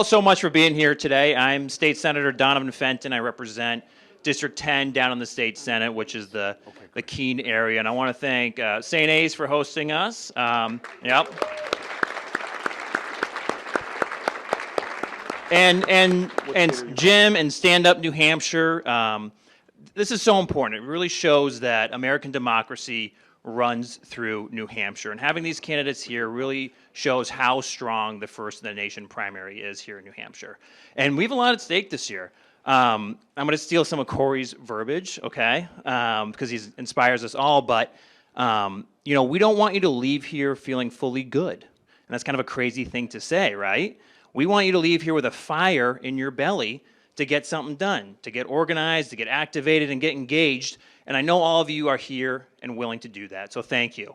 So much for being here today. I'm State Senator Donovan Fenton. I represent District 10 down in the State Senate, which is the Keene area. And I want to thank St. A's for hosting us. Yep. And Jim and Stand Up New Hampshire. This is so important. It really shows that American democracy runs through New Hampshire. And having these candidates here really shows how strong the first in the nation primary is here in New Hampshire. And we have a lot at stake this year. I'm going to steal some of Cory's verbiage, okay, because he inspires us all. But, we don't want you to leave here feeling fully good. And that's kind of a crazy thing to say, right? We want you to leave here with a fire in your belly to get something done, to get organized, to get activated, and get engaged. And I know all of you are here and willing to do that, so thank you.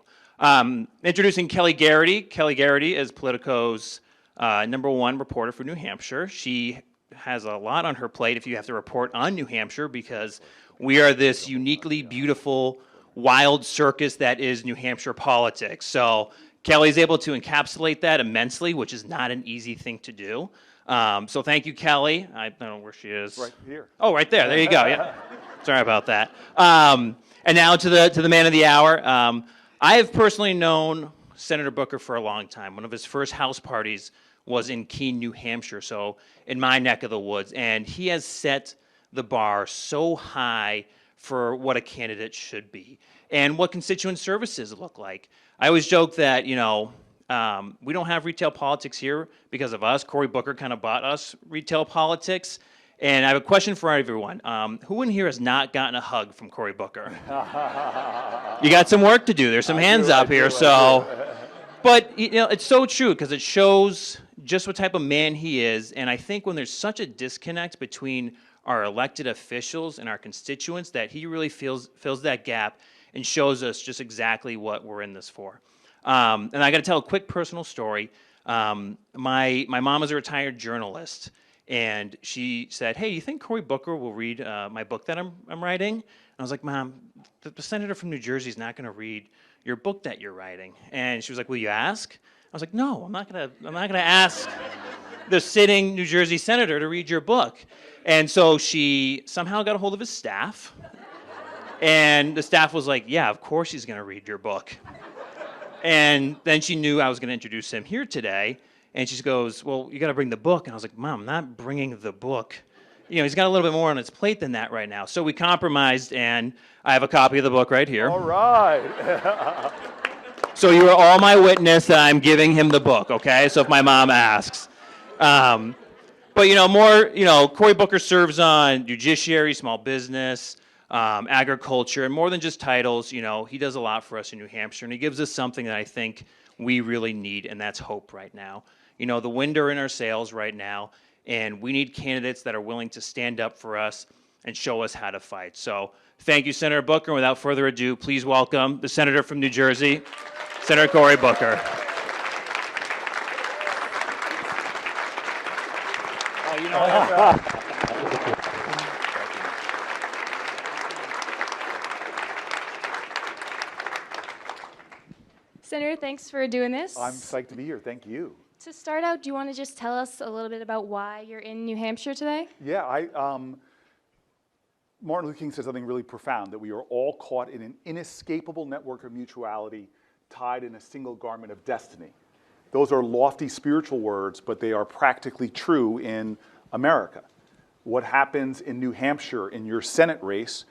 Introducing Kelly Garrity. Kelly Garrity is Politico's #1 reporter for New Hampshire. She has a lot on her plate if you have to report on New Hampshire, because we are this uniquely beautiful, wild circus that is New Hampshire politics. So Kelly's able to encapsulate that immensely, which is not an easy thing to do. So thank you, Kelly. I don't know where she is. Right here. Oh, right there. There you go. Yeah. Sorry about that. And now to the man of the hour. I have personally known Senator Booker for a long time. One of his first house parties was in Keene, New Hampshire, so in my neck of the woods. And he has set the bar so high for what a candidate should be and what constituent services look like. I always joke that, we don't have retail politics here because of us. Cory Booker kind of bought us retail politics. And I have a question for everyone. Who in here has not gotten a hug from Cory Booker? You got some work to do. There's some hands up here. But it's so true because it shows just what type of man he is. And I think when there's such a disconnect between our elected officials and our constituents, that he really fills that gap and shows us just exactly what we're in this for. And I got to tell a quick personal story. My mom is a retired journalist. And she said, "Hey, you think Cory Booker will read my book that I'm writing?" And I was like, "Mom, the senator from New Jersey is not going to read your book that you're writing." And she was like, "Will you ask?" I was like, "No, I'm not gonna ask the sitting New Jersey senator to read your book." And so she somehow got a hold of his staff, and the staff was like, "Yeah, of course he's going to read your book." And then she knew I was going to introduce him here today. And she goes, "Well, you got to bring the book." And I was like, "Mom, I'm not bringing the book. He's got a little bit more on his plate than that right now." So we compromised, and I have a copy of the book right here. All right. So you are all my witness that I'm giving him the book, okay? So if my mom asks. But Cory Booker serves on judiciary, small business, agriculture, and more than just titles, he does a lot for us in New Hampshire, and he gives us something that I think we really need, and that's hope right now. The wind are in our sails right now, and we need candidates that are willing to stand up for us and show us how to fight. So thank you, Senator Booker. And without further ado, please welcome the senator from New Jersey, Senator Cory Booker. Senator, thanks for doing this. I'm psyched to be here. Thank you. To start out, do you want to just tell us a little bit about why you're in New Hampshire today? Yeah, Martin Luther King said something really profound, that we are all caught in an inescapable network of mutuality, tied in a single garment of destiny. Those are lofty spiritual words, but they are practically true in America. What happens in New Hampshire in your Senate race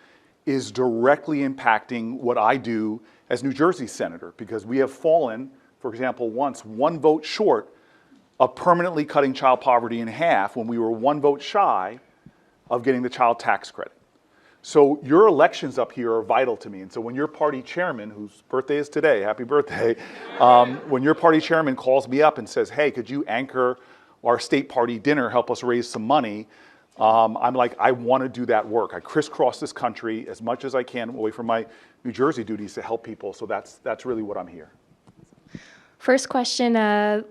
is directly impacting what I do as New Jersey senator, because we have fallen, for example, once one vote short of permanently cutting child poverty in half when we were one vote shy of getting the child tax credit. So your elections up here are vital to me. And so when your party chairman, whose birthday is today, happy birthday, when your party chairman calls me up and says, "Hey, could you anchor our state party dinner, help us raise some money?" I'm like, I want to do that work. I crisscross this country as much as I can away from my New Jersey duties to help people. So that's really what I'm here. First question, an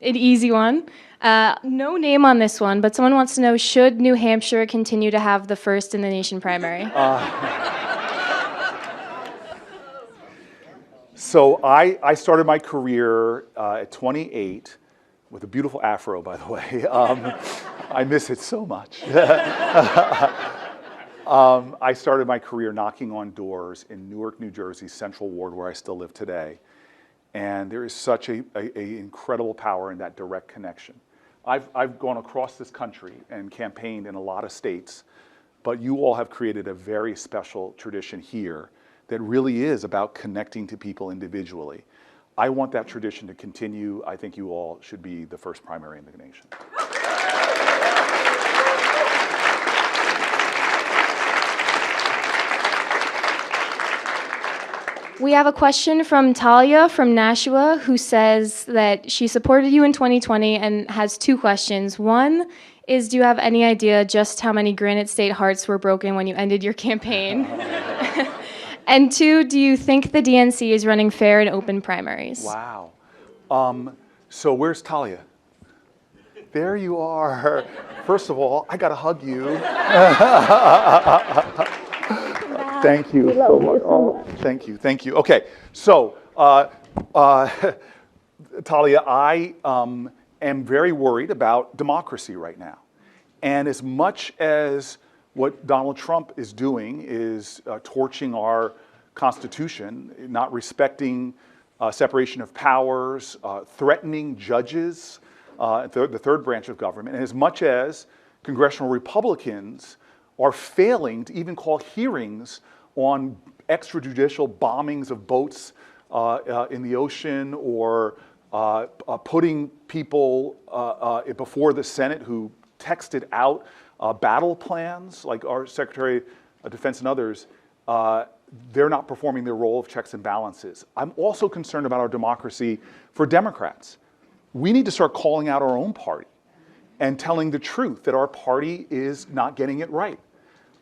easy one. No name on this one, but someone wants to know, should New Hampshire continue to have the first in the nation primary? So I started my career at 28 with a beautiful afro, by the way. I miss it so much. I started my career knocking on doors in Newark, New Jersey, Central Ward, where I still live today. And there is such a incredible power in that direct connection. I've gone across this country and campaigned in a lot of states, but you all have created a very special tradition here that really is about connecting to people individually. I want that tradition to continue. I think you all should be the first primary in the nation. We have a question from Talia from Nashua, who says that she supported you in 2020 and has two questions. One is, do you have any idea just how many Granite State hearts were broken when you ended your campaign? And two, do you think the DNC is running fair and open primaries? Wow. So where's Talia? There you are. First of all, I got to hug you. Thank you so much. Oh, thank you. Okay, so Talia, I am very worried about democracy right now. And as much as what Donald Trump is doing is torching our Constitution, not respecting separation of powers, threatening judges, the third branch of government, and as much as congressional Republicans are failing to even call hearings on extrajudicial bombings of boats in the ocean, or putting people before the Senate who texted out battle plans, like our Secretary of Defense and others, they're not performing their role of checks and balances. I'm also concerned about our democracy for Democrats. We need to start calling out our own party and telling the truth that our party is not getting it right.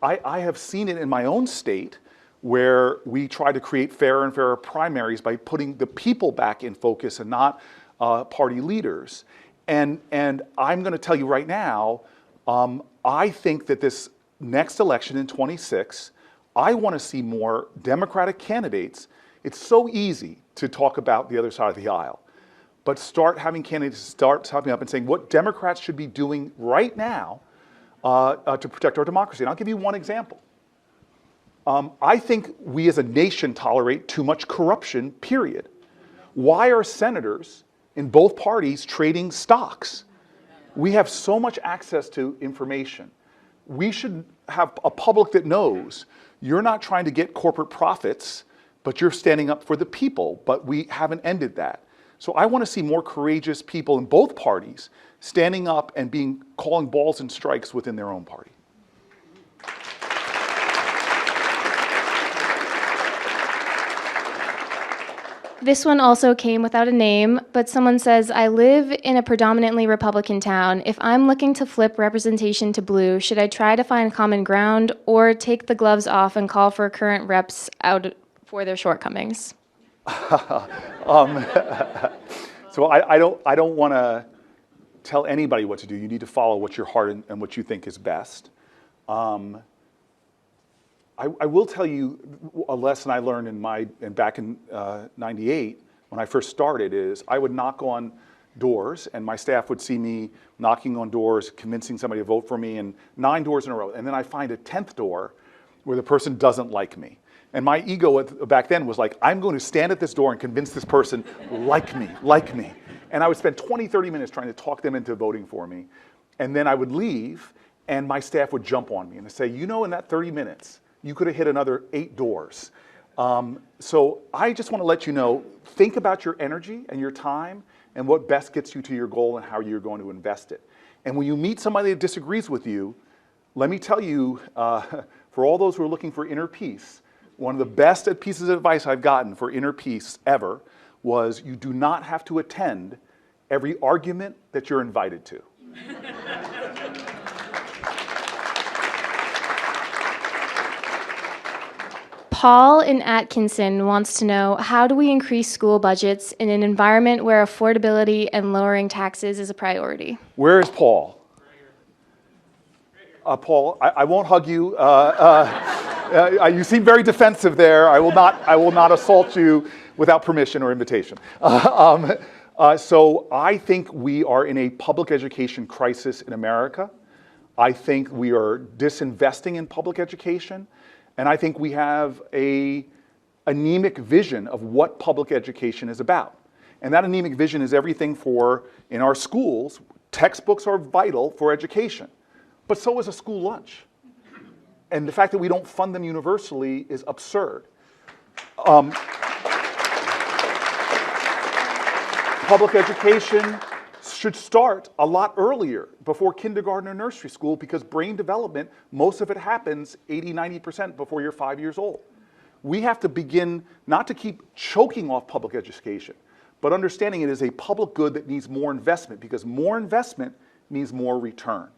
I have seen it in my own state where we try to create fairer and fairer primaries by putting the people back in focus and not party leaders. And I'm going to tell you right now, I think that this next election in 26, I want to see more Democratic candidates. It's so easy to talk about the other side of the aisle, but start having candidates start talking up and saying what Democrats should be doing right now to protect our democracy. And I'll give you one example. I think we as a nation tolerate too much corruption, period. Why are senators in both parties trading stocks? We have so much access to information. We should have a public that knows you're not trying to get corporate profits, but you're standing up for the people, but we haven't ended that. So I want to see more courageous people in both parties standing up and calling balls and strikes within their own party. This one also came without a name, but someone says, I live in a predominantly Republican town. If I'm looking to flip representation to blue, should I try to find common ground or take the gloves off and call for current reps out for their shortcomings? So I don't want to tell anybody what to do. You need to follow what your heart and what you think is best. I will tell you a lesson I learned back in '98 when I first started is I would knock on doors and my staff would see me knocking on doors, convincing somebody to vote for me, and 9 doors in a row. And then I find a 10th door where the person doesn't like me. And my ego back then was like, I'm going to stand at this door and convince this person like me. And I would spend 20, 30 minutes trying to talk them into voting for me. And then I would leave and my staff would jump on me and say, you know, in that 30 minutes, you could have hit another 8 doors. So I just want to let you know, think about your energy and your time and what best gets you to your goal and how you're going to invest it. And when you meet somebody that disagrees with you, let me tell you, for all those who are looking for inner peace, one of the best pieces of advice I've gotten for inner peace ever was you do not have to attend every argument that you're invited to. Paul in Atkinson wants to know, how do we increase school budgets in an environment where affordability and lowering taxes is a priority? Where is Paul? Paul, I won't hug you. You seem very defensive there. I will not assault you without permission or invitation. So I think we are in a public education crisis in America. I think we are disinvesting in public education. And I think we have an anemic vision of what public education is about. And that anemic vision is everything for, in our schools, textbooks are vital for education. But so is a school lunch. And the fact that we don't fund them universally is absurd. Public education should start a lot earlier, before kindergarten or nursery school, because brain development, most of it happens 80, 90% before you're 5 years old. We have to begin not to keep choking off public education, but understanding it is a public good that needs more investment, because more investment means more return.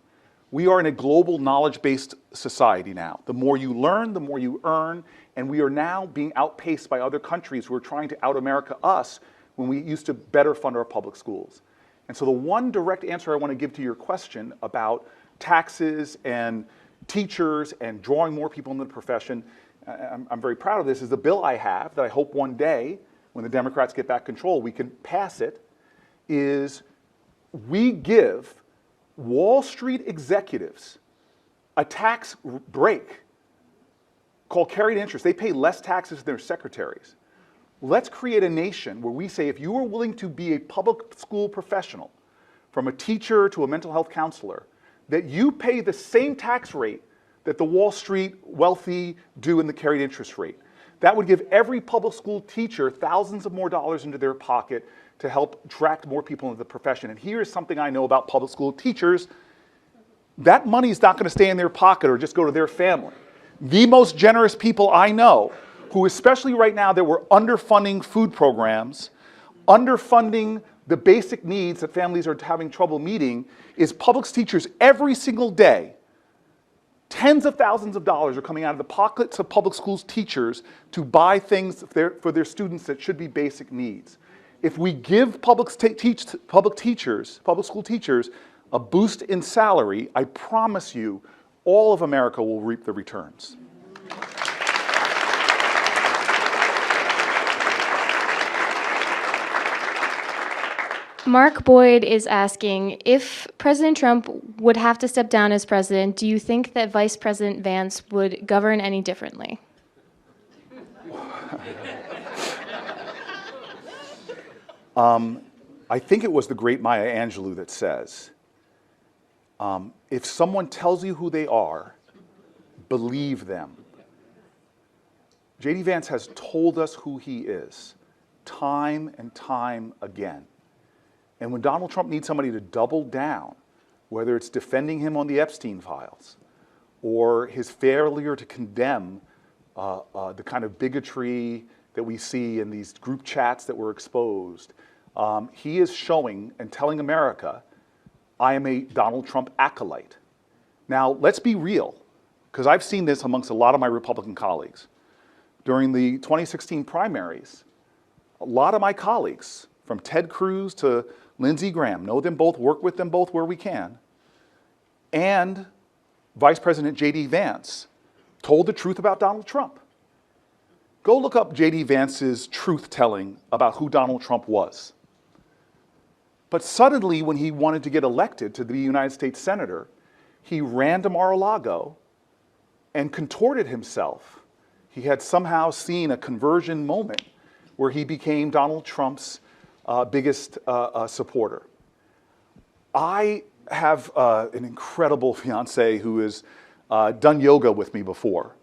We are in a global knowledge-based society now. The more you learn, the more you earn, and we are now being outpaced by other countries who are trying to out-America us when we used to better fund our public schools. And so the one direct answer I want to give to your question about taxes and teachers and drawing more people into the profession, I'm very proud of this, is the bill I have that I hope one day, when the Democrats get back control, we can pass it, is we give Wall Street executives a tax break called carried interest. They pay less taxes than their secretaries. Let's create a nation where we say, if you are willing to be a public school professional, from a teacher to a mental health counselor, that you pay the same tax rate that the Wall Street wealthy do in the carried interest rate. That would give every public school teacher thousands of more dollars into their pocket to help attract more people into the profession. And here's something I know about public school teachers. That money is not going to stay in their pocket or just go to their family. The most generous people I know, who especially right now that we're underfunding food programs, underfunding the basic needs that families are having trouble meeting, is public teachers every single day. Tens of thousands of dollars are coming out of the pockets of public schools teachers to buy things for their students that should be basic needs. If we give public school teachers a boost in salary, I promise you, all of America will reap the returns. Mark Boyd is asking, if President Trump would have to step down as president, do you think that Vice President Vance would govern any differently? I think it was the great Maya Angelou that says, if someone tells you who they are, believe them. JD Vance has told us who he is, time and time again. And when Donald Trump needs somebody to double down, whether it's defending him on the Epstein files or his failure to condemn the kind of bigotry that we see in these group chats that were exposed, he is showing and telling America, I am a Donald Trump acolyte. Now, let's be real, because I've seen this amongst a lot of my Republican colleagues. During the 2016 primaries, a lot of my colleagues, from Ted Cruz to Lindsey Graham, know them both, work with them both where we can, and Vice President JD Vance told the truth about Donald Trump. Go look up JD Vance's truth-telling about who Donald Trump was. But suddenly, when he wanted to get elected to be United States Senator, he ran to Mar-a-Lago and contorted himself. He had somehow seen a conversion moment where he became Donald Trump's biggest supporter. I have an incredible fiance who has done yoga with me before.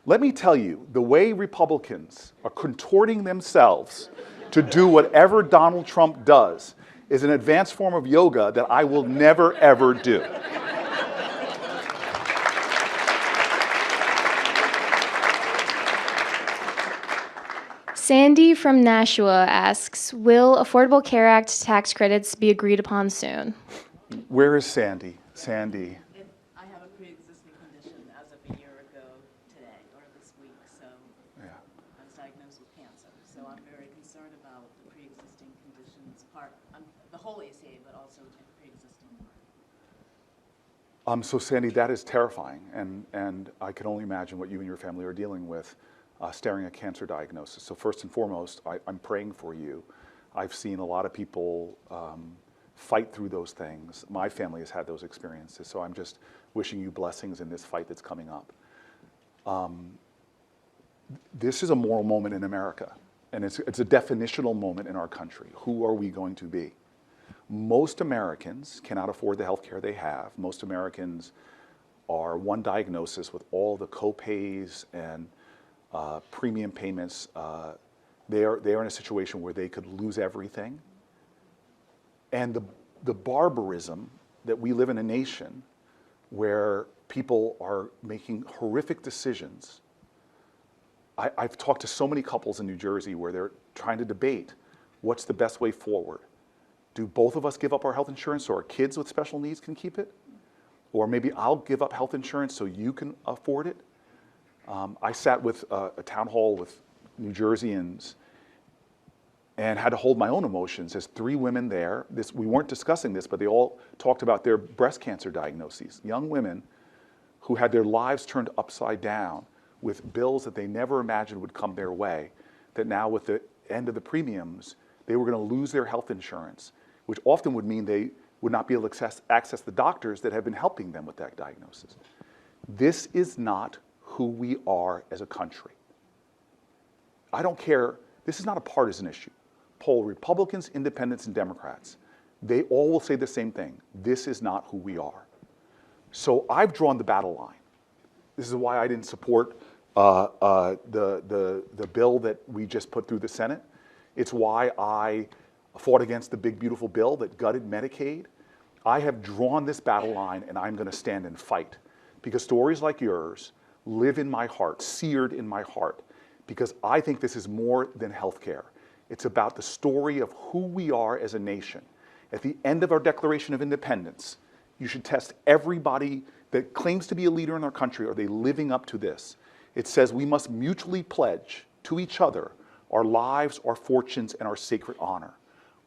Let me tell you, the way Republicans are contorting themselves to do whatever Donald Trump does is an advanced form of yoga that I will never, ever do. Sandy from Nashua asks, will Affordable Care Act tax credits be agreed upon soon? Where is Sandy? Sandy. I have a pre-existing condition as of a year ago today, or this week, so Yeah. I was diagnosed with cancer. So I'm very concerned about the pre-existing conditions part, the whole ACA, but also the pre-existing part. So Sandy, that is terrifying, and I can only imagine what you and your family are dealing with, staring at cancer diagnosis. So first and foremost, I'm praying for you. I've seen a lot of people fight through those things. My family has had those experiences, so I'm just wishing you blessings in this fight that's coming up. This is a moral moment in America, and it's a definitional moment in our country. Who are we going to be? Most Americans cannot afford the health care they have. Most Americans are one diagnosis with all the co-pays and premium payments. They are in a situation where they could lose everything. And the barbarism that we live in a nation where people are making horrific decisions. I've talked to so many couples in New Jersey where they're trying to debate what's the best way forward. Do both of us give up our health insurance so our kids with special needs can keep it? Or maybe I'll give up health insurance so you can afford it? I sat with a town hall with New Jerseyans and had to hold my own emotions. There's 3 women there. We weren't discussing this, but they all talked about their breast cancer diagnoses. Young women who had their lives turned upside down with bills that they never imagined would come their way, that now with the end of the premiums, they were going to lose their health insurance, which often would mean they would not be able to access the doctors that have been helping them with that diagnosis. This is not who we are as a country. I don't care. This is not a partisan issue. Poll Republicans, Independents, and Democrats. They all will say the same thing. This is not who we are. So I've drawn the battle line. This is why I didn't support the bill that we just put through the Senate. It's why I fought against the big, beautiful bill that gutted Medicaid. I have drawn this battle line, and I'm going to stand and fight. Because stories like yours live in my heart, seared in my heart, because I think this is more than healthcare. It's about the story of who we are as a nation. At the end of our Declaration of Independence, you should test everybody that claims to be a leader in our country. Are they living up to this? It says we must mutually pledge to each other our lives, our fortunes, and our sacred honor.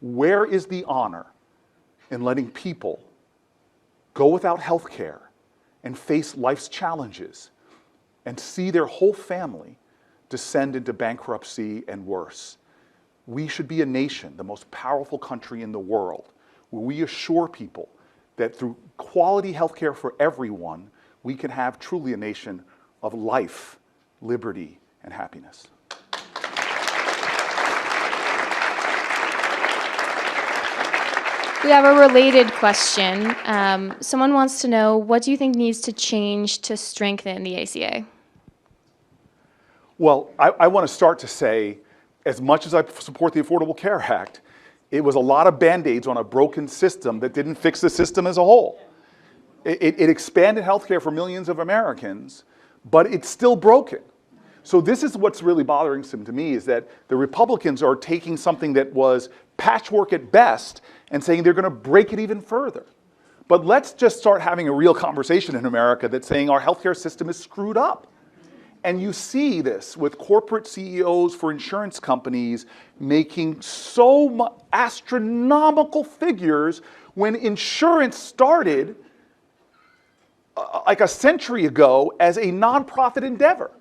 Where is the honor in letting people go without health care and face life's challenges and see their whole family descend into bankruptcy and worse? We should be a nation, the most powerful country in the world, where we assure people that through quality health care for everyone, we can have truly a nation of life, liberty, and happiness. We have a related question. Someone wants to know, what do you think needs to change to strengthen the ACA? Well, I want to start to say, as much as I support the Affordable Care Act, it was a lot of Band-Aids on a broken system that didn't fix the system as a whole. It expanded healthcare for millions of Americans, but it's still broken. So this is what's really bothering to me, is that the Republicans are taking something that was patchwork at best and saying they're going to break it even further. But let's just start having a real conversation in America that's saying our healthcare system is screwed up. And you see this with corporate CEOs for insurance companies making so astronomical figures when insurance started like a century ago as a nonprofit endeavor.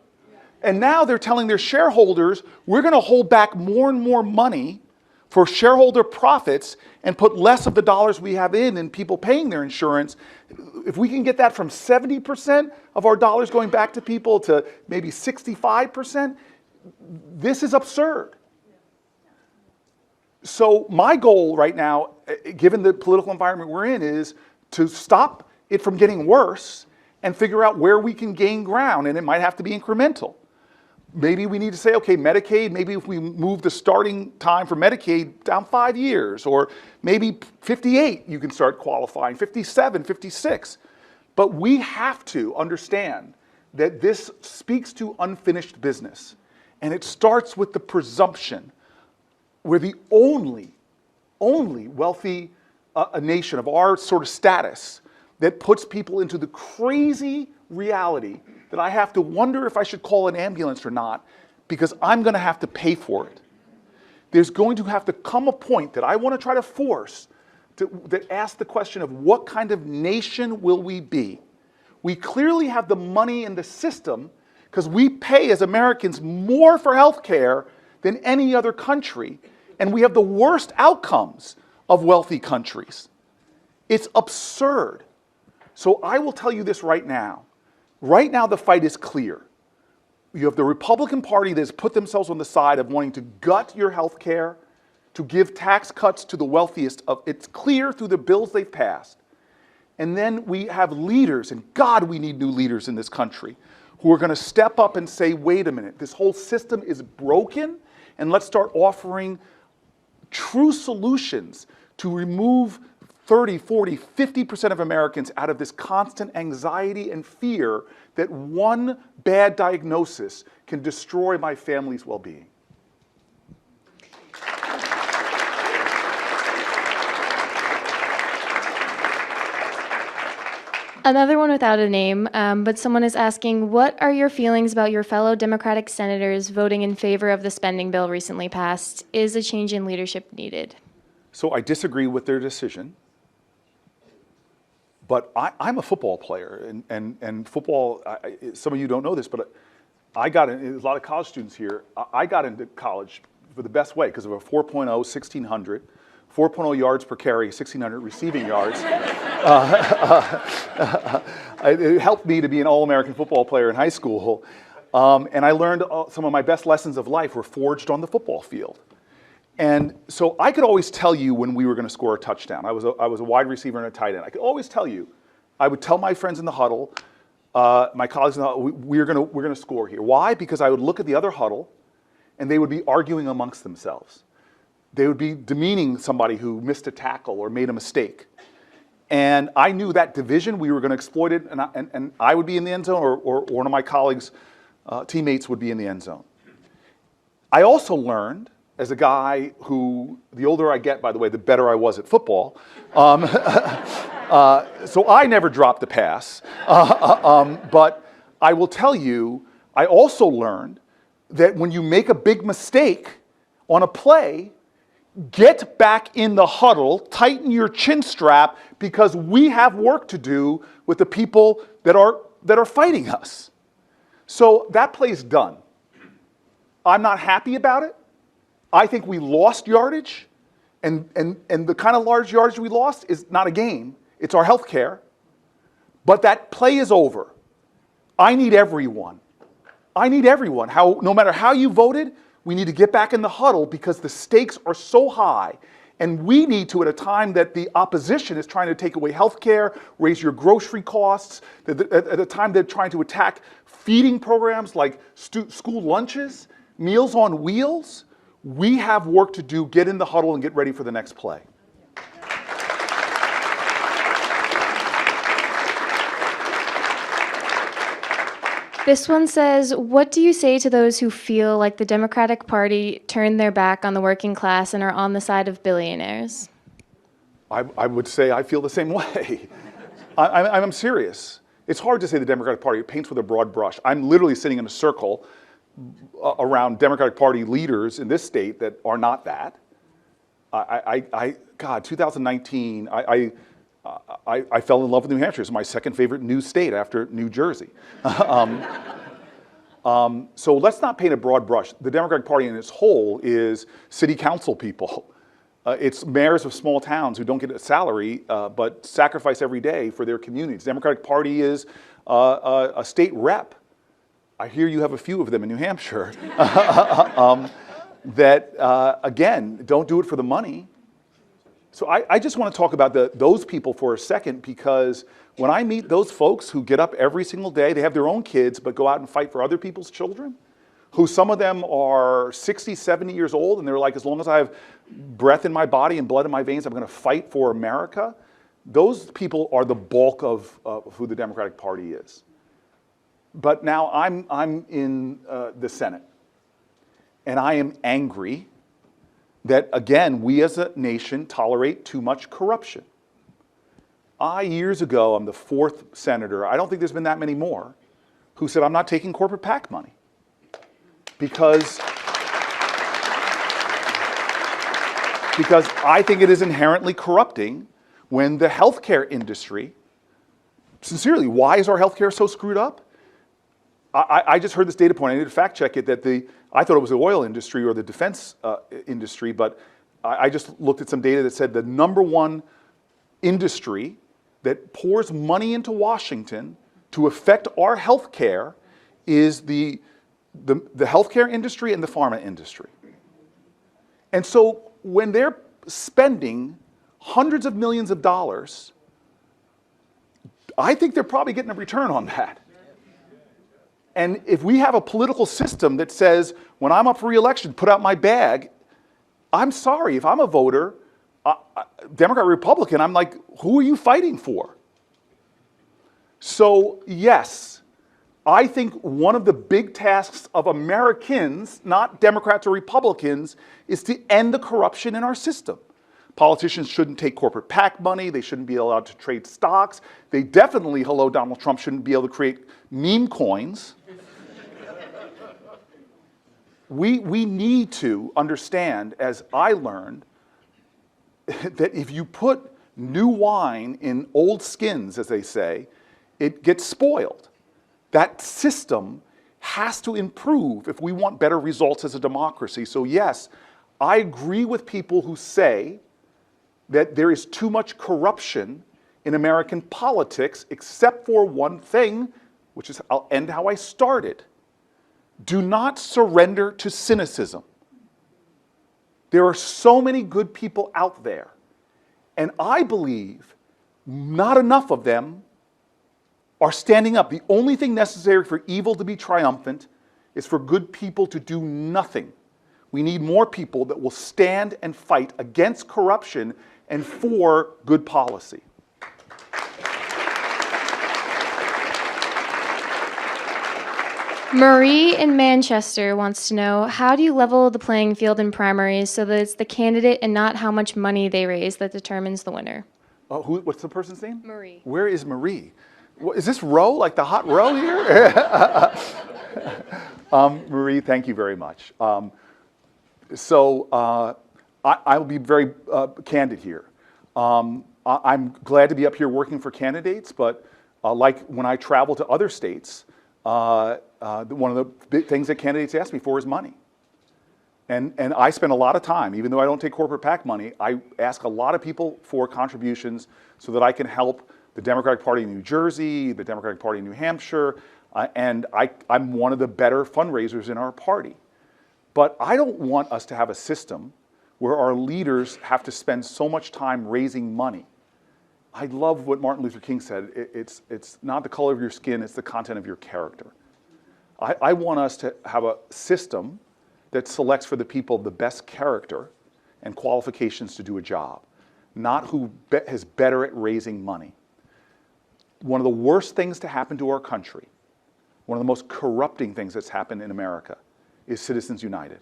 And now they're telling their shareholders, we're going to hold back more and more money for shareholder profits and put less of the dollars we have in people paying their insurance. If we can get that from 70% of our dollars going back to people to maybe 65%, this is absurd. So my goal right now, given the political environment we're in, is to stop it from getting worse and figure out where we can gain ground, and it might have to be incremental. Maybe we need to say, okay, Medicaid, maybe if we move the starting time for Medicaid down 5 years, or maybe 58 you can start qualifying, 57, 56. But we have to understand that this speaks to unfinished business. And it starts with the presumption we're the only wealthy nation of our sort of status that puts people into the crazy reality that I have to wonder if I should call an ambulance or not, because I'm going to have to pay for it. There's going to have to come a point that I want to try to force that asks the question of what kind of nation will we be? We clearly have the money in the system because we pay as Americans more for health care than any other country. And we have the worst outcomes of wealthy countries. It's absurd. So I will tell you this right now. Right now, the fight is clear. You have the Republican Party that has put themselves on the side of wanting to gut your health care, to give tax cuts to the wealthiest. It's clear through the bills they've passed. And then we have leaders, and God, we need new leaders in this country, who are going to step up and say, wait a minute, this whole system is broken, and let's start offering true solutions to remove 30, 40, 50% of Americans out of this constant anxiety and fear that one bad diagnosis can destroy my family's well-being. Another one without a name, but someone is asking, what are your feelings about your fellow Democratic senators voting in favor of the spending bill recently passed? Is a change in leadership needed? So I disagree with their decision, but I'm a football player, and football, some of you don't know this, but I got in, there's a lot of college students here, I got into college for the best way because of a 4.0, 1600, 4.0 yards per carry, 1,600 receiving yards. It helped me to be an all-American football player in high school. And I learned some of my best lessons of life were forged on the football field. And so I could always tell you when we were going to score a touchdown. I was a wide receiver and a tight end. I could always tell you. I would tell my friends in the huddle, my colleagues in the huddle, we're going to score here. Why? Because I would look at the other huddle, and they would be arguing amongst themselves. They would be demeaning somebody who missed a tackle or made a mistake. And I knew that division, we were going to exploit it, and I would be in the end zone, or one of my colleagues' teammates would be in the end zone. I also learned, as a guy who, the older I get, by the way, the better I was at football, so I never dropped the pass. But I will tell you, I also learned that when you make a big mistake on a play, get back in the huddle, tighten your chin strap, because we have work to do with the people that are fighting us. So that play's done. I'm not happy about it. I think we lost yardage, and the kind of large yardage we lost is not a game, it's our health care. But that play is over. I need everyone. I need everyone. No matter how you voted, we need to get back in the huddle because the stakes are so high. And we need to, at a time that the opposition is trying to take away health care, raise your grocery costs, at a time they're trying to attack feeding programs like school lunches, Meals on Wheels, we have work to do. Get in the huddle and get ready for the next play. This one says, what do you say to those who feel like the Democratic Party turned their back on the working class and are on the side of billionaires? I would say I feel the same way. I'm serious. It's hard to say the Democratic Party. It paints with a broad brush. I'm literally sitting in a circle around Democratic Party leaders in this state that are not that. God, 2019, I fell in love with New Hampshire. It's my second favorite new state after New Jersey. So let's not paint a broad brush. The Democratic Party in its whole is city council people. It's mayors of small towns who don't get a salary but sacrifice every day for their communities. The Democratic Party is a state rep. I hear you have a few of them in New Hampshire that, again, don't do it for the money. So I just want to talk about those people for a second, because when I meet those folks who get up every single day, they have their own kids, but go out and fight for other people's children, who some of them are 60, 70 years old, and they're like, as long as I have breath in my body and blood in my veins, I'm going to fight for America. Those people are the bulk of who the Democratic Party is. But now I'm in the Senate, and I am angry that, again, we as a nation tolerate too much corruption. Years ago, I'm the 4th senator, I don't think there's been that many more, who said, I'm not taking corporate PAC money. Because I think it is inherently corrupting when the healthcare industry, sincerely, why is our healthcare so screwed up? I just heard this data point. I need to fact check it. I thought it was the oil industry or the defense industry, but I just looked at some data that said the number one industry that pours money into Washington to affect our health care is the healthcare industry and the pharma industry. And so when they're spending hundreds of millions of dollars, I think they're probably getting a return on that. And if we have a political system that says, when I'm up for re-election, put out my bag, I'm sorry, if I'm a voter, Democrat, Republican, I'm like, who are you fighting for? So yes, I think one of the big tasks of Americans, not Democrats or Republicans, is to end the corruption in our system. Politicians shouldn't take corporate PAC money. They shouldn't be allowed to trade stocks. They definitely, hello, Donald Trump, shouldn't be able to create meme coins. We need to understand, as I learned, that if you put new wine in old skins, as they say, it gets spoiled. That system has to improve if we want better results as a democracy. So yes, I agree with people who say that there is too much corruption in American politics, except for one thing, which is, I'll end how I started. Do not surrender to cynicism. There are so many good people out there, and I believe not enough of them are standing up. The only thing necessary for evil to be triumphant is for good people to do nothing. We need more people that will stand and fight against corruption and for good policy. Marie in Manchester wants to know, how do you level the playing field in primaries so that it's the candidate and not how much money they raise that determines the winner? What's the person's name? Marie. Where is Marie? Is this Roe, like the hot row here? Marie, thank you very much. I'll be very candid here. I'm glad to be up here working for candidates, but like when I travel to other states, one of the big things that candidates ask me for is money. And I spend a lot of time, even though I don't take corporate PAC money, I ask a lot of people for contributions so that I can help the Democratic Party in New Jersey, the Democratic Party in New Hampshire, and I'm one of the better fundraisers in our party. But I don't want us to have a system where our leaders have to spend so much time raising money. I love what Martin Luther King said. It's not the color of your skin, it's the content of your character. I want us to have a system that selects for the people the best character and qualifications to do a job, not who is better at raising money. One of the worst things to happen to our country, one of the most corrupting things that's happened in America, is Citizens United.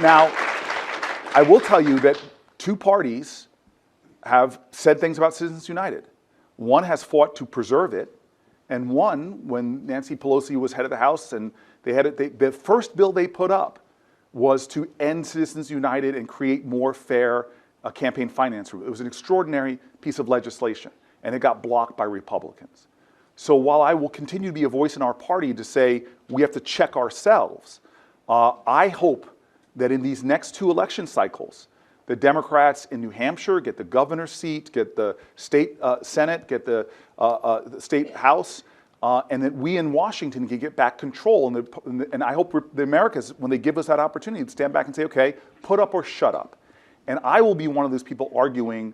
Now, I will tell you that two parties have said things about Citizens United. One has fought to preserve it, and one, when Nancy Pelosi was head of the House, and the first bill they put up was to end Citizens United and create more fair campaign finance rule. It was an extraordinary piece of legislation, and it got blocked by Republicans. So while I will continue to be a voice in our party to say we have to check ourselves, I hope that in these next two election cycles, the Democrats in New Hampshire get the governor's seat, get the state Senate, get the state House, and that we in Washington can get back control. And I hope the Americans, when they give us that opportunity, stand back and say, okay, put up or shut up. And I will be one of those people arguing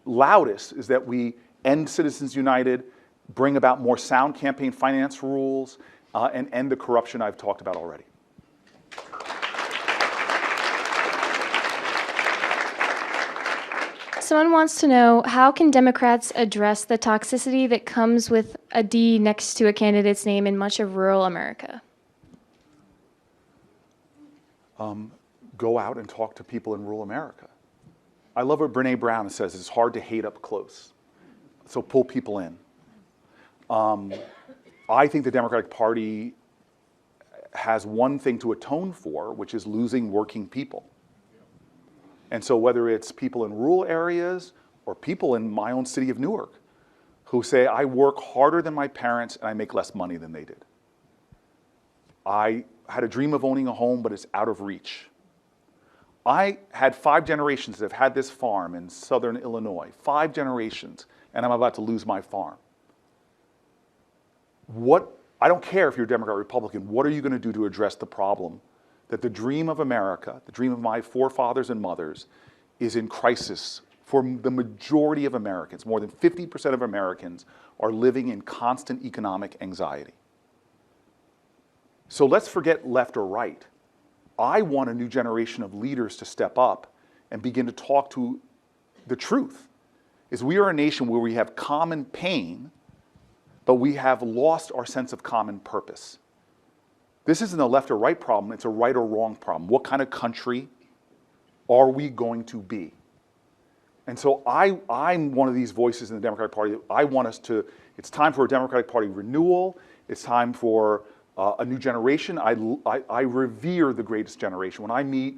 loudest is that we end Citizens United, bring about more sound campaign finance rules, and end the corruption I've talked about already. Someone wants to know, how can Democrats address the toxicity that comes with a D next to a candidate's name in much of rural America? Go out and talk to people in rural America. I love what Brene Brown says, it's hard to hate up close. So pull people in. I think the Democratic Party has one thing to atone for, which is losing working people. And so whether it's people in rural areas or people in my own city of Newark who say, I work harder than my parents and I make less money than they did. I had a dream of owning a home, but it's out of reach. I had 5 generations that have had this farm in southern Illinois, 5 generations, and I'm about to lose my farm. I don't care if you're a Democrat or Republican, what are you going to do to address the problem that the dream of America, the dream of my forefathers and mothers, is in crisis for the majority of Americans? More than 50% of Americans are living in constant economic anxiety. So let's forget left or right. I want a new generation of leaders to step up and begin to talk to the truth. Is we are a nation where we have common pain, but we have lost our sense of common purpose. This isn't a left or right problem, it's a right or wrong problem. What kind of country are we going to be? And so I'm one of these voices in the Democratic Party. I want us to, it's time for a Democratic Party renewal. It's time for a new generation. I revere the greatest generation. When I meet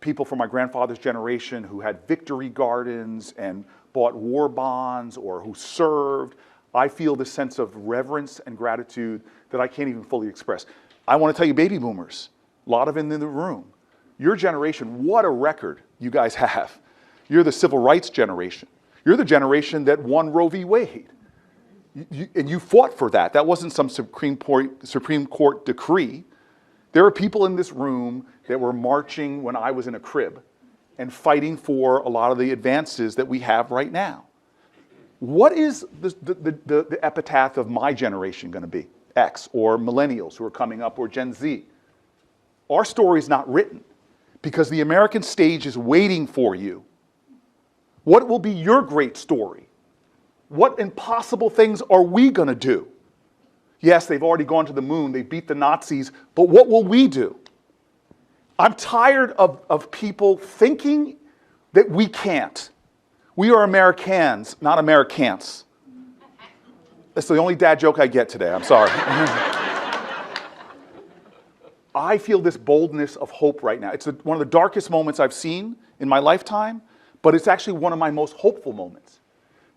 people from my grandfather's generation who had victory gardens and bought war bonds or who served, I feel this sense of reverence and gratitude that I can't even fully express. I want to tell you, baby boomers, a lot of them in the room, your generation, what a record you guys have. You're the civil rights generation. You're the generation that won Roe v. Wade. And you fought for that. That wasn't some Supreme Court decree. There are people in this room that were marching when I was in a crib and fighting for a lot of the advances that we have right now. What is the epitaph of my generation going to be? X, or millennials who are coming up, or Gen Z. Our story is not written because the American stage is waiting for you. What will be your great story? What impossible things are we going to do? Yes, they've already gone to the moon, they beat the Nazis, but what will we do? I'm tired of people thinking that we can't. We are Americans, not Americans. That's the only dad joke I get today, I'm sorry. I feel this boldness of hope right now. It's one of the darkest moments I've seen in my lifetime, but it's actually one of my most hopeful moments.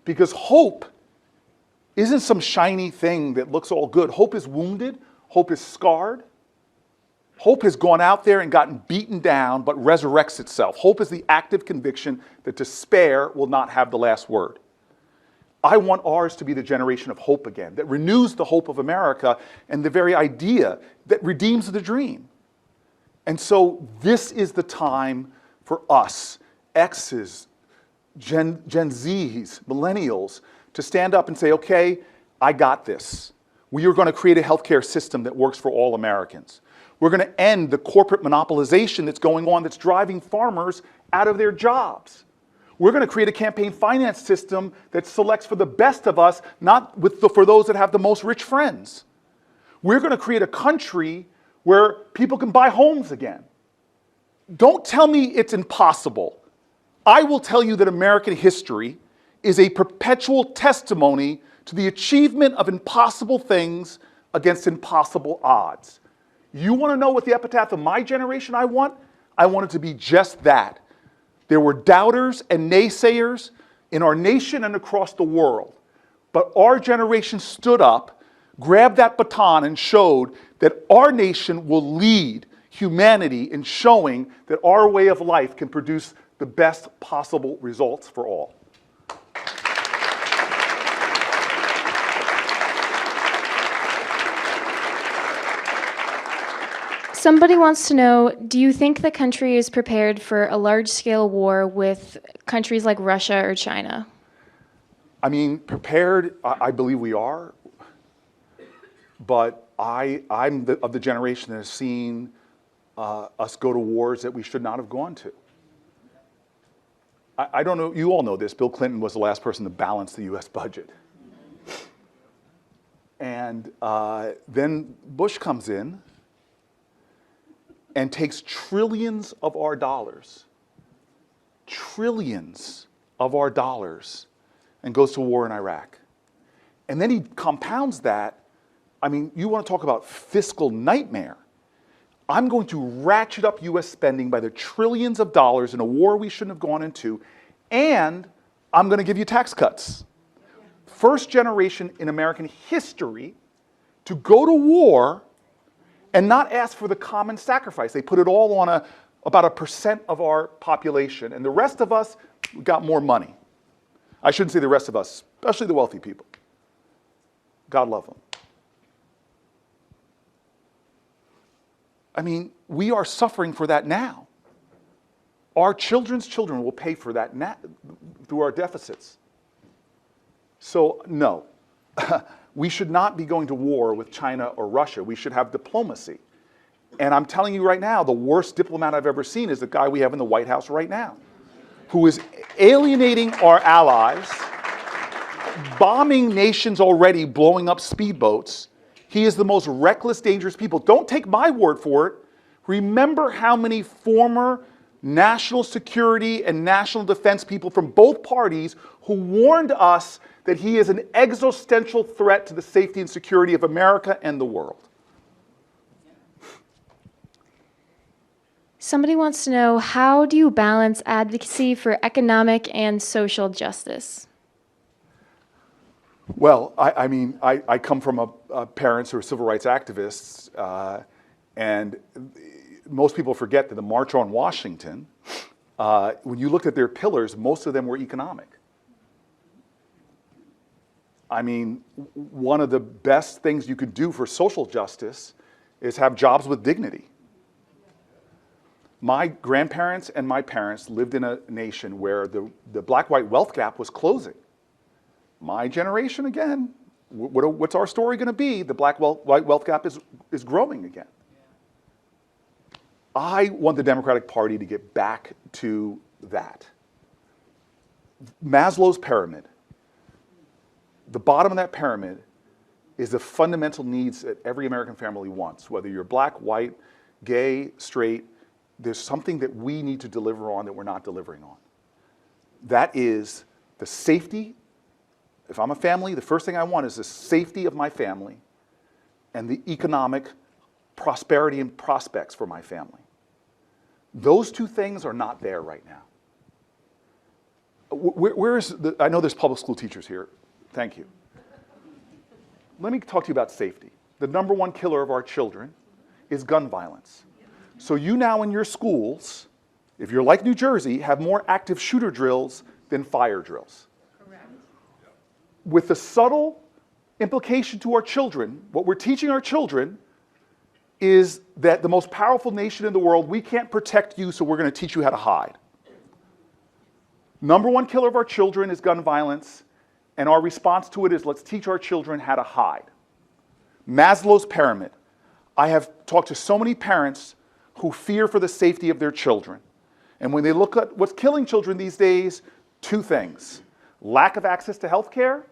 Because hope isn't some shiny thing that looks all good. Hope is wounded, hope is scarred. Hope has gone out there and gotten beaten down, but resurrects itself. Hope is the active conviction that despair will not have the last word. I want ours to be the generation of hope again, that renews the hope of America and the very idea that redeems the dream. And so this is the time for us, X's, Gen Z's, millennials, to stand up and say, okay, I got this. We are going to create a healthcare system that works for all Americans. We're going to end the corporate monopolization that's going on that's driving farmers out of their jobs. We're going to create a campaign finance system that selects for the best of us, not for those that have the most rich friends. We're going to create a country where people can buy homes again. Don't tell me it's impossible. I will tell you that American history is a perpetual testimony to the achievement of impossible things against impossible odds. You want to know what the epitaph of my generation I want? I want it to be just that. There were doubters and naysayers in our nation and across the world. But our generation stood up, grabbed that baton, and showed that our nation will lead humanity in showing that our way of life can produce the best possible results for all. Somebody wants to know, do you think the country is prepared for a large-scale war with countries like Russia or China? I mean, prepared, I believe we are. But I'm of the generation that has seen us go to wars that we should not have gone to. I don't know, you all know this, Bill Clinton was the last person to balance the US budget. And then Bush comes in and takes trillions of our dollars, and goes to war in Iraq. And then he compounds that. I mean, you want to talk about fiscal nightmare. I'm going to ratchet up US spending by the trillions of dollars in a war we shouldn't have gone into, and I'm going to give you tax cuts. first generation in American history to go to war and not ask for the common sacrifice. They put it all on about 1% of our population, and the rest of us got more money. I shouldn't say the rest of us, especially the wealthy people. God love them. I mean, we are suffering for that now. Our children's children will pay for that now through our deficits. So, no. We should not be going to war with China or Russia. We should have diplomacy. And I'm telling you right now, the worst diplomat I've ever seen is the guy we have in the White House right now, who is alienating our allies, bombing nations already, blowing up speedboats. He is the most reckless, dangerous people. Don't take my word for it. Remember how many former national security and national defense people from both parties who warned us that he is an existential threat to the safety and security of America and the world. Somebody wants to know, how do you balance advocacy for economic and social justice? Well, I come from parents who are civil rights activists, and most people forget that the March on Washington, when you looked at their pillars, most of them were economic. I mean, one of the best things you could do for social justice is have jobs with dignity. My grandparents and my parents lived in a nation where the black-white wealth gap was closing. My generation, again, what's our story going to be? The black-white wealth gap is growing again. I want the Democratic Party to get back to that. Maslow's pyramid. The bottom of that pyramid is the fundamental needs that every American family wants, whether you're black, white, gay, straight. There's something that we need to deliver on that we're not delivering on. That is the safety. If I'm a family, the first thing I want is the safety of my family and the economic prosperity and prospects for my family. Those two things are not there right now. I know there's public school teachers here. Thank you. Let me talk to you about safety. The number one killer of our children is gun violence. So you now in your schools, if you're like New Jersey, have more active shooter drills than fire drills. Correct. With the subtle implication to our children, what we're teaching our children is that the most powerful nation in the world, we can't protect you, so we're going to teach you how to hide. Number one killer of our children is gun violence, and our response to it is let's teach our children how to hide. Maslow's pyramid. I have talked to so many parents who fear for the safety of their children. And when they look at what's killing children these days, two things: lack of access to health care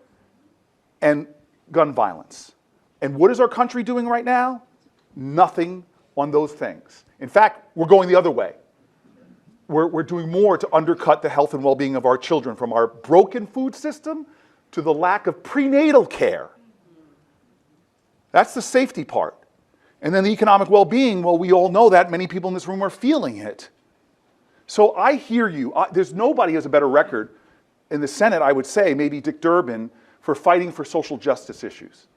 and gun violence. And what is our country doing right now? Nothing on those things. In fact, we're going the other way. We're doing more to undercut the health and well-being of our children, from our broken food system to the lack of prenatal care. That's the safety part. And then the economic well-being, well, we all know that. Many people in this room are feeling it. So I hear you. There's nobody who has a better record in the Senate, I would say, maybe Dick Durbin, for fighting for social justice issues.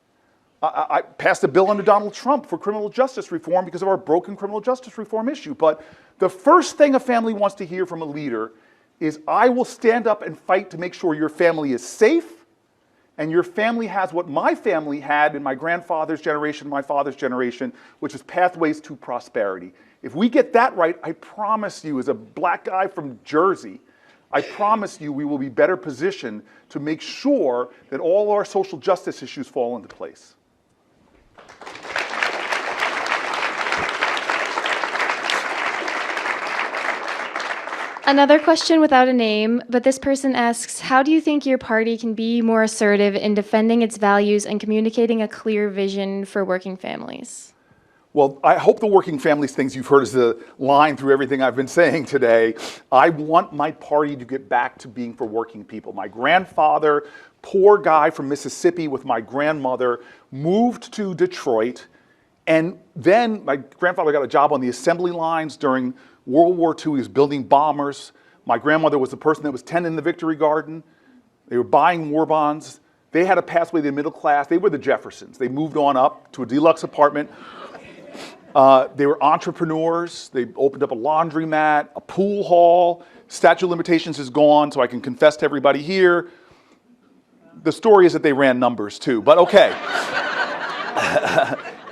I passed a bill under Donald Trump for criminal justice reform because of our broken criminal justice reform issue. But the first thing a family wants to hear from a leader is, I will stand up and fight to make sure your family is safe and your family has what my family had in my grandfather's generation, my father's generation, which is pathways to prosperity. If we get that right, I promise you, as a black guy from Jersey, I promise you we will be better positioned to make sure that all our social justice issues fall into place. Another question without a name, but this person asks, how do you think your party can be more assertive in defending its values and communicating a clear vision for working families? Well, I hope the working families things you've heard is the line through everything I've been saying today. I want my party to get back to being for working people. My grandfather, poor guy from Mississippi with my grandmother, moved to Detroit, and then my grandfather got a job on the assembly lines during World War II. He was building bombers. My grandmother was the person that was tending the Victory Garden. They were buying war bonds. They had a pathway to the middle class. They were the Jeffersons. They moved on up to a deluxe apartment. They were entrepreneurs. They opened up a laundromat, a pool hall. Statute of limitations is gone, so I can confess to everybody here. The story is that they ran numbers too, but okay.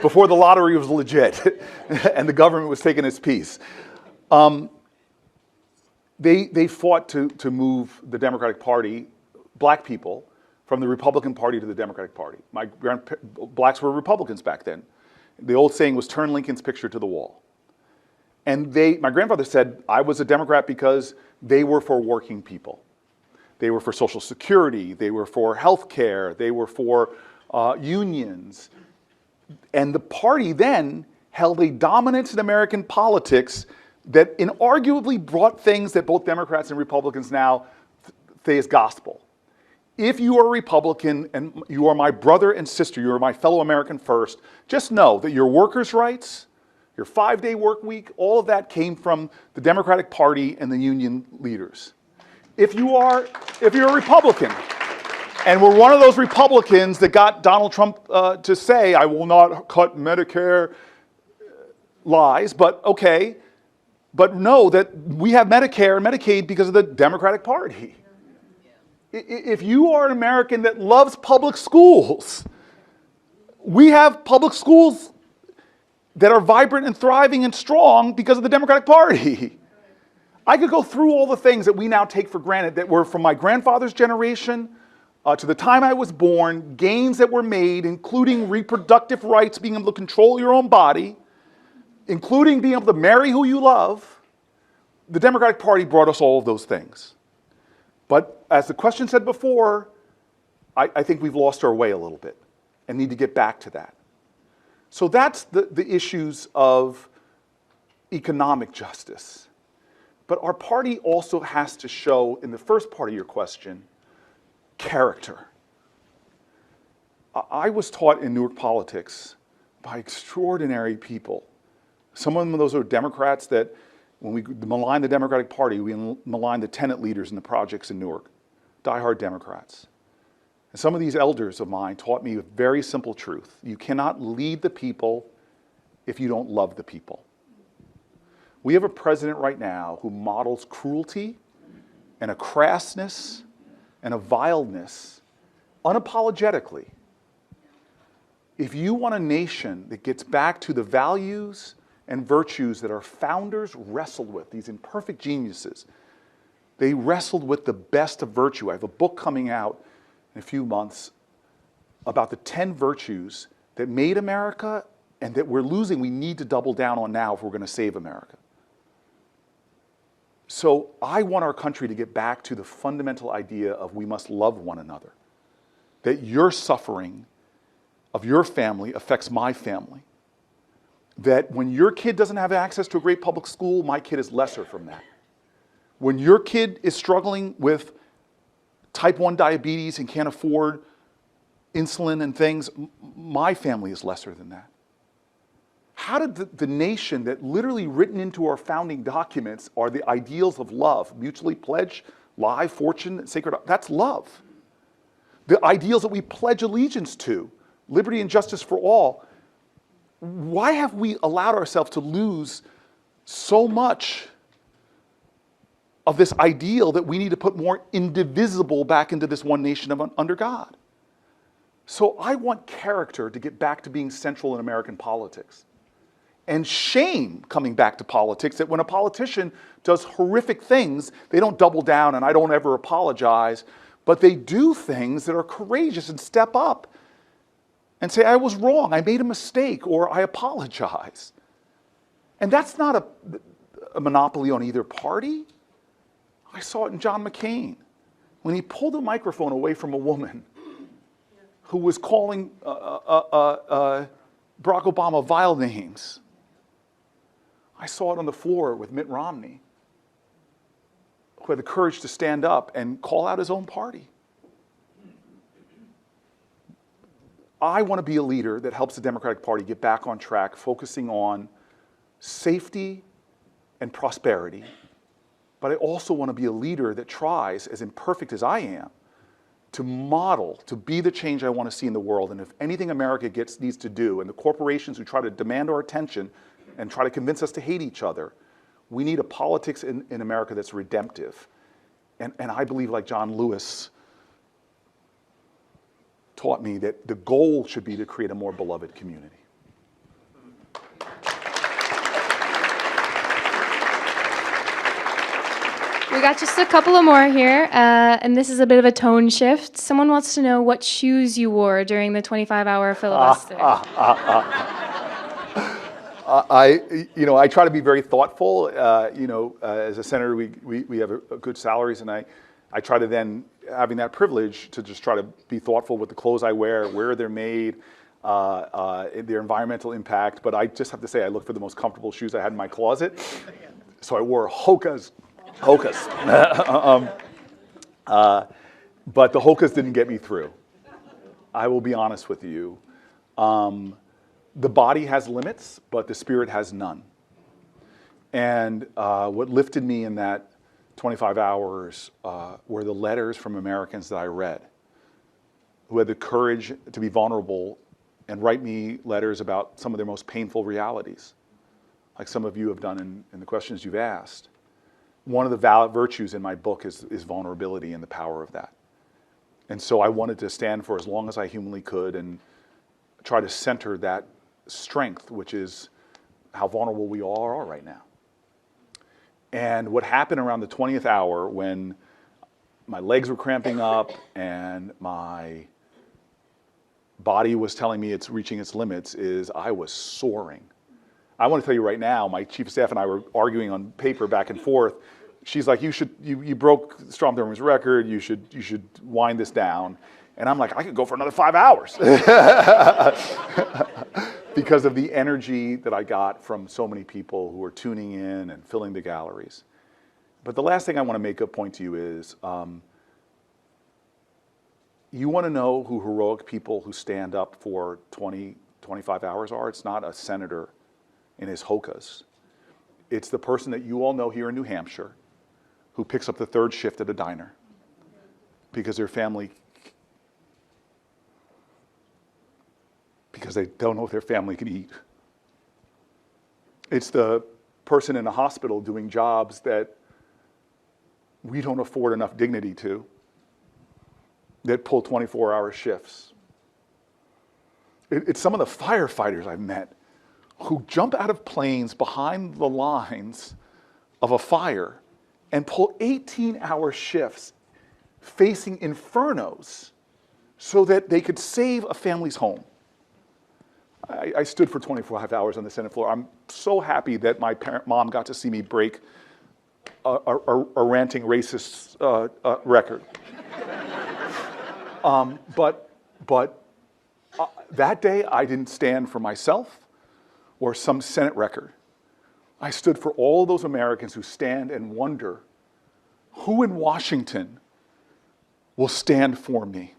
Before the lottery was legit and the government was taking its piece. They fought to move the Democratic Party, black people, from the Republican Party to the Democratic Party. Blacks were Republicans back then. The old saying was, turn Lincoln's picture to the wall. And my grandfather said, I was a Democrat because they were for working people. They were for Social Security. They were for health care. They were for unions. And the party then held a dominance in American politics that inarguably brought things that both Democrats and Republicans now say is gospel. If you are a Republican and you are my brother and sister, you are my fellow American first, just know that your workers' rights, your 5-day work week, all of that came from the Democratic Party and the union leaders. If you're a Republican, and we're one of those Republicans that got Donald Trump to say, I will not cut Medicare, lies, but okay, but know that we have Medicare and Medicaid because of the Democratic Party. If you are an American that loves public schools, we have public schools that are vibrant and thriving and strong because of the Democratic Party. I could go through all the things that we now take for granted that were from my grandfather's generation to the time I was born, gains that were made, including reproductive rights, being able to control your own body, including being able to marry who you love. The Democratic Party brought us all of those things. But as the question said before, I think we've lost our way a little bit and need to get back to that. So that's the issues of economic justice. But our party also has to show, in the first part of your question, character. I was taught in Newark politics by extraordinary people. Some of those are Democrats that, when we malign the Democratic Party, we malign the tenant leaders in the projects in Newark, diehard Democrats. And some of these elders of mine taught me a very simple truth. You cannot lead the people if you don't love the people. We have a president right now who models cruelty and a crassness and a vileness unapologetically. If you want a nation that gets back to the values and virtues that our founders wrestled with, these imperfect geniuses, they wrestled with the best of virtue. I have a book coming out in a few months about the 10 virtues that made America and that we're losing, we need to double down on now if we're going to save America. So I want our country to get back to the fundamental idea of we must love one another. That your suffering of your family affects my family. That when your kid doesn't have access to a great public school, my kid is lesser from that. When your kid is struggling with type 1 diabetes and can't afford insulin and things, my family is lesser than that. How did the nation that literally written into our founding documents are the ideals of love, mutually pledge, life, fortune, sacred, that's love. The ideals that we pledge allegiance to, liberty and justice for all, why have we allowed ourselves to lose so much of this ideal that we need to put more indivisible back into this one nation under God? So I want character to get back to being central in American politics. And shame coming back to politics, that when a politician does horrific things, they don't double down and I don't ever apologize, but they do things that are courageous and step up and say, I was wrong, I made a mistake, or I apologize. And that's not a monopoly on either party. I saw it in John McCain when he pulled a microphone away from a woman who was calling Barack Obama vile names. I saw it on the floor with Mitt Romney, who had the courage to stand up and call out his own party. I want to be a leader that helps the Democratic Party get back on track, focusing on safety and prosperity. But I also want to be a leader that tries, as imperfect as I am, to model, to be the change I want to see in the world. And if anything America needs to do, and the corporations who try to demand our attention and try to convince us to hate each other, we need a politics in America that's redemptive. And I believe, like John Lewis taught me, that the goal should be to create a more beloved community. We got just a couple of more here, and this is a bit of a tone shift. Someone wants to know what shoes you wore during the 25-hour filibuster. I try to be very thoughtful. As a senator, we have a good salaries, and I try to then, having that privilege, to just try to be thoughtful with the clothes I wear, where they're made, their environmental impact. But I just have to say, I look for the most comfortable shoes I had in my closet. So I wore Hoka's. But the Hoka's didn't get me through. I will be honest with you. The body has limits, but the spirit has none. And what lifted me in that 25 hours were the letters from Americans that I read, who had the courage to be vulnerable and write me letters about some of their most painful realities, like some of you have done in the questions you've asked. One of the virtues in my book is vulnerability and the power of that. And so I wanted to stand for as long as I humanly could and try to center that strength, which is how vulnerable we all are right now. And what happened around the 20th hour, when my legs were cramping up and my body was telling me it's reaching its limits, is I was soaring. I want to tell you right now, my chief of staff and I were arguing on paper back and forth. She's like, you broke Strom Thurmond's record, you should wind this down. And I'm like, I could go for another 5 hours. Because of the energy that I got from so many people who were tuning in and filling the galleries. But the last thing I want to make a point to you is, you want to know who heroic people who stand up for 20, 25 hours are? It's not a senator in his Hokas. It's the person that you all know here in New Hampshire who picks up the third shift at a diner because their family, because they don't know if their family can eat. It's the person in a hospital doing jobs that we don't afford enough dignity to, that pull 24-hour shifts. It's some of the firefighters I've met who jump out of planes behind the lines of a fire and pull 18-hour shifts facing infernos so that they could save a family's home. I stood for 25 hours on the Senate floor. I'm so happy that my mom got to see me break a ranting racist record. But that day, I didn't stand for myself or some Senate record. I stood for all those Americans who stand and wonder, who in Washington will stand for me?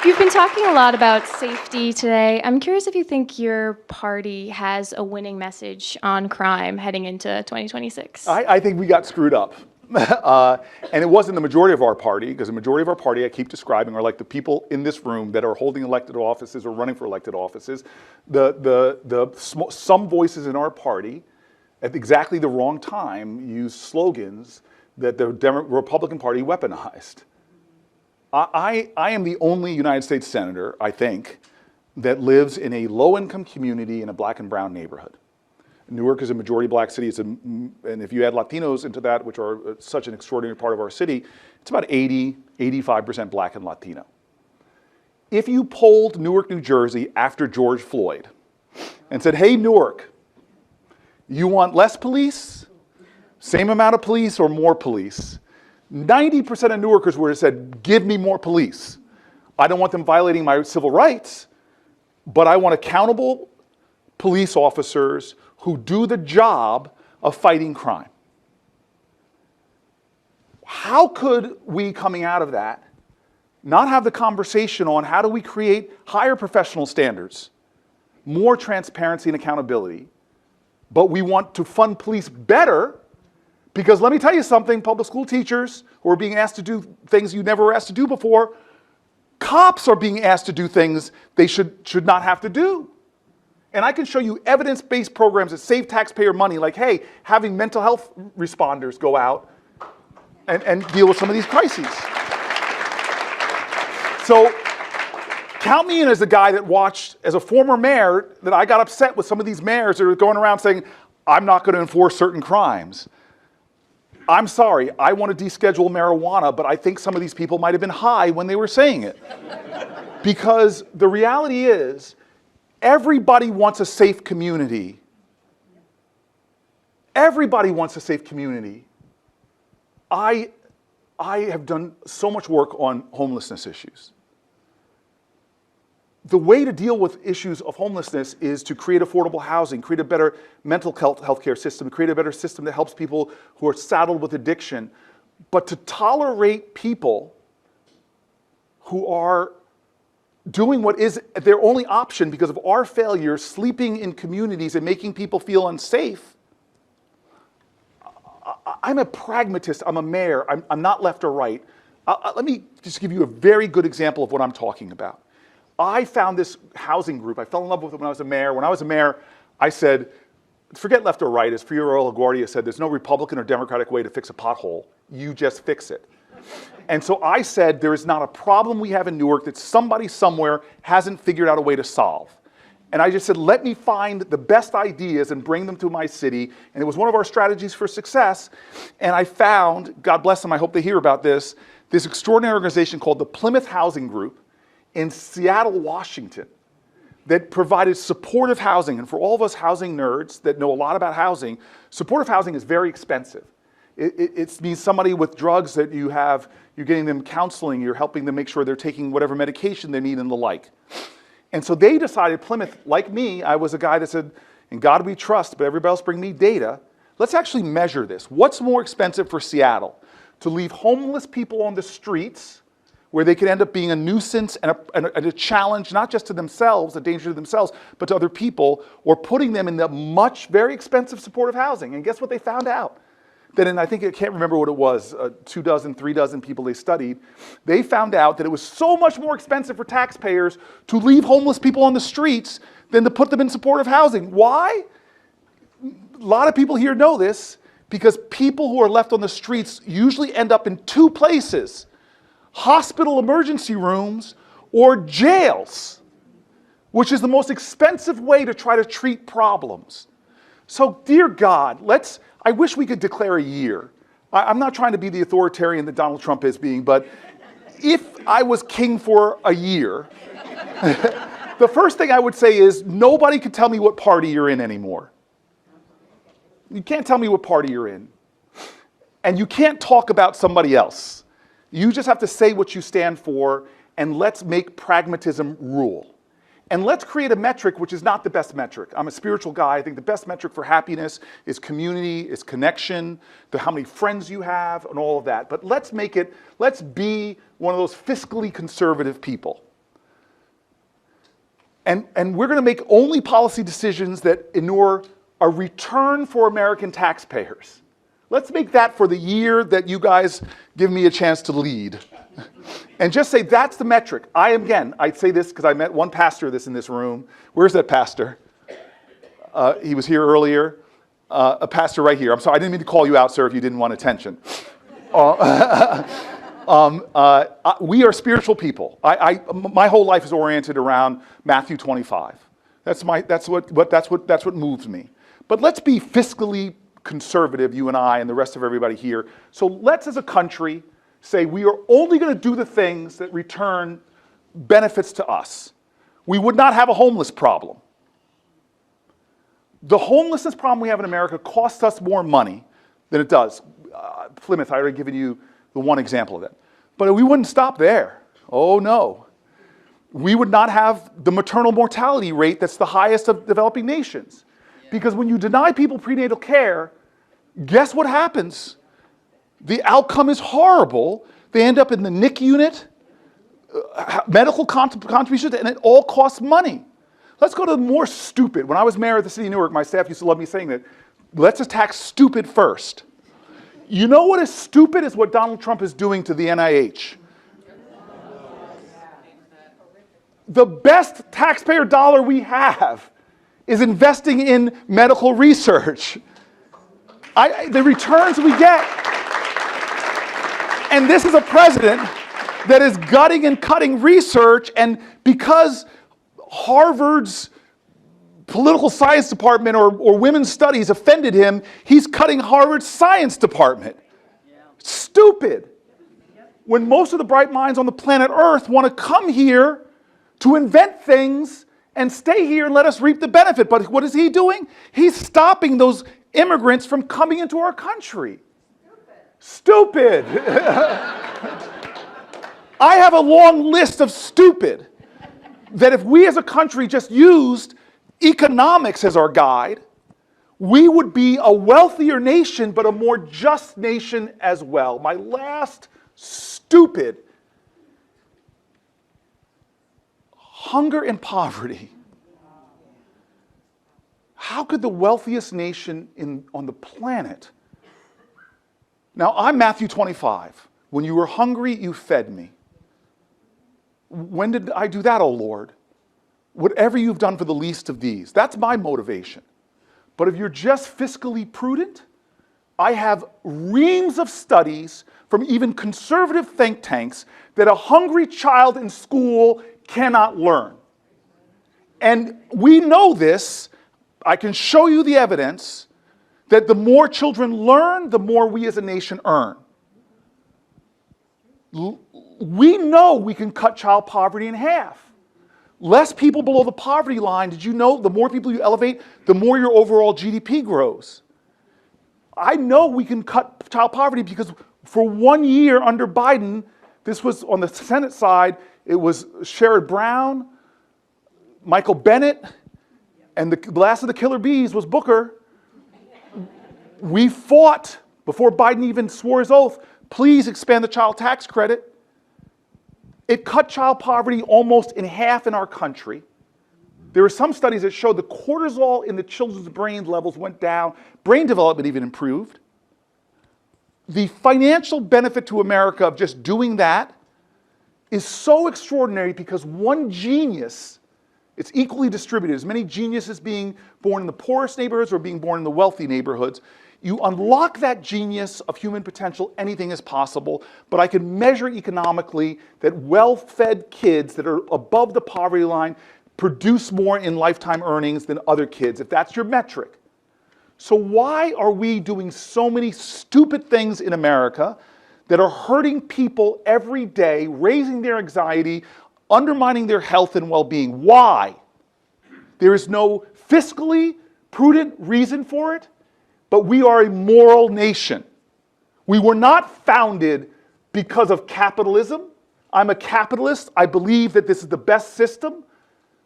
You've been talking a lot about safety today. I'm curious if you think your party has a winning message on crime heading into 2026. I think we got screwed up. And it wasn't the majority of our party, because the majority of our party, I keep describing, are like the people in this room that are holding elected offices or running for elected offices. Some voices in our party, at exactly the wrong time, use slogans that the Republican Party weaponized. I am the only United States senator, I think, that lives in a low-income community in a black and brown neighborhood. Newark is a majority black city, and if you add Latinos into that, which are such an extraordinary part of our city, it's about 85% black and Latino. If you polled Newark, New Jersey after George Floyd and said, hey, Newark, you want less police, same amount of police, or more police? 90% of Newarkers would have said, give me more police. I don't want them violating my civil rights, but I want accountable police officers who do the job of fighting crime. How could we, coming out of that, not have the conversation on how do we create higher professional standards, more transparency and accountability, but we want to fund police better, because let me tell you something, public school teachers who are being asked to do things you never were asked to do before, cops are being asked to do things they should not have to do. And I can show you evidence-based programs that save taxpayer money, like, hey, having mental health responders go out and deal with some of these crises. So count me in as a guy that watched, as a former mayor, that I got upset with some of these mayors that are going around saying, I'm not going to enforce certain crimes. I'm sorry, I want to deschedule marijuana, but I think some of these people might have been high when they were saying it. Because the reality is, everybody wants a safe community. Everybody wants a safe community. I have done so much work on homelessness issues. The way to deal with issues of homelessness is to create affordable housing, create a better mental health care system, create a better system that helps people who are saddled with addiction. But to tolerate people who are doing what is their only option because of our failure, sleeping in communities and making people feel unsafe. I'm a pragmatist, I'm a mayor, I'm not left or right. Let me just give you a very good example of what I'm talking about. I found this housing group. I fell in love with it when I was a mayor. When I was a mayor, I said, forget left or right. As Fiorello LaGuardia said, there's no Republican or Democratic way to fix a pothole. You just fix it. And so I said, there is not a problem we have in Newark that somebody somewhere hasn't figured out a way to solve. And I just said, let me find the best ideas and bring them to my city. And it was one of our strategies for success. And I found, God bless them, I hope they hear about this extraordinary organization called the Plymouth Housing Group in Seattle, Washington, that provided supportive housing. And for all of us housing nerds that know a lot about housing, supportive housing is very expensive. It means somebody with drugs that you're getting them counseling, you're helping them make sure they're taking whatever medication they need and the like. And so they decided, Plymouth, like me, I was a guy that said, in God we trust, but everybody else bring me data. Let's actually measure this. What's more expensive for Seattle? To leave homeless people on the streets where they could end up being a nuisance and a challenge, not just to themselves, a danger to themselves, but to other people, or putting them in the very expensive supportive housing. And guess what they found out? That in, I can't remember what it was, 2 dozen, 3 dozen people they studied, they found out that it was so much more expensive for taxpayers to leave homeless people on the streets than to put them in supportive housing. Why? A lot of people here know this, because people who are left on the streets usually end up in 2 places: hospital emergency rooms or jails, which is the most expensive way to try to treat problems. So, dear God, I wish we could declare a year. I'm not trying to be the authoritarian that Donald Trump is being, but if I was king for a year, the first thing I would say is nobody can tell me what party you're in anymore. You can't tell me what party you're in. And you can't talk about somebody else. You just have to say what you stand for, and let's make pragmatism rule. And let's create a metric which is not the best metric. I'm a spiritual guy. I think the best metric for happiness is community, is connection, how many friends you have, and all of that. But let's be one of those fiscally conservative people. And we're going to make only policy decisions that inure a return for American taxpayers. Let's make that for the year that you guys give me a chance to lead. And just say that's the metric. I say this because I met one pastor in this room. Where's that pastor? He was here earlier. A pastor right here. I'm sorry, I didn't mean to call you out, sir, if you didn't want attention. We are spiritual people. My whole life is oriented around Matthew 25. That's what moves me. But let's be fiscally conservative, you and I and the rest of everybody here. So let's, as a country, say we are only going to do the things that return benefits to us. We would not have a homeless problem. The homelessness problem we have in America costs us more money than it does. Plymouth, I already given you the one example of that. But we wouldn't stop there. Oh no. We would not have the maternal mortality rate that's the highest of developing nations. Because when you deny people prenatal care, guess what happens? The outcome is horrible. They end up in the NIC unit, medical contributions, and it all costs money. Let's go to more stupid. When I was mayor of the city of Newark, my staff used to love me saying that, let's attack stupid first. You know what is stupid is what Donald Trump is doing to the NIH. The best taxpayer dollar we have is investing in medical research. The returns we get. And this is a president that is gutting and cutting research, and because Harvard's political science department or women's studies offended him, he's cutting Harvard's science department. Stupid. When most of the bright minds on the planet Earth want to come here to invent things and stay here and let us reap the benefit. But what is he doing? He's stopping those immigrants from coming into our country. Stupid. I have a long list of stupid that if we as a country just used economics as our guide, we would be a wealthier nation, but a more just nation as well. My last stupid: hunger and poverty. How could the wealthiest nation on the planet? Now, I'm Matthew 25. When you were hungry, you fed me. When did I do that, O Lord? Whatever you've done for the least of these. That's my motivation. But if you're just fiscally prudent, I have reams of studies from even conservative think tanks that a hungry child in school cannot learn. And we know this. I can show you the evidence that the more children learn, the more we as a nation earn. We know we can cut child poverty in half. Less people below the poverty line. Did you know the more people you elevate, the more your overall GDP grows? I know we can cut child poverty because for 1 year under Biden, this was on the Senate side, it was Sherrod Brown, Michael Bennet, and the last of the killer bees was Booker. We fought, before Biden even swore his oath, please expand the child tax credit. It cut child poverty almost in half in our country. There were some studies that showed the cortisol in the children's brain levels went down, brain development even improved. The financial benefit to America of just doing that is so extraordinary because one genius, it's equally distributed, as many geniuses being born in the poorest neighborhoods or being born in the wealthy neighborhoods. You unlock that genius of human potential, anything is possible, but I can measure economically that well-fed kids that are above the poverty line produce more in lifetime earnings than other kids, if that's your metric. So why are we doing so many stupid things in America that are hurting people every day, raising their anxiety, undermining their health and well-being? Why? There is no fiscally prudent reason for it. But we are a moral nation. We were not founded because of capitalism. I'm a capitalist. I believe that this is the best system,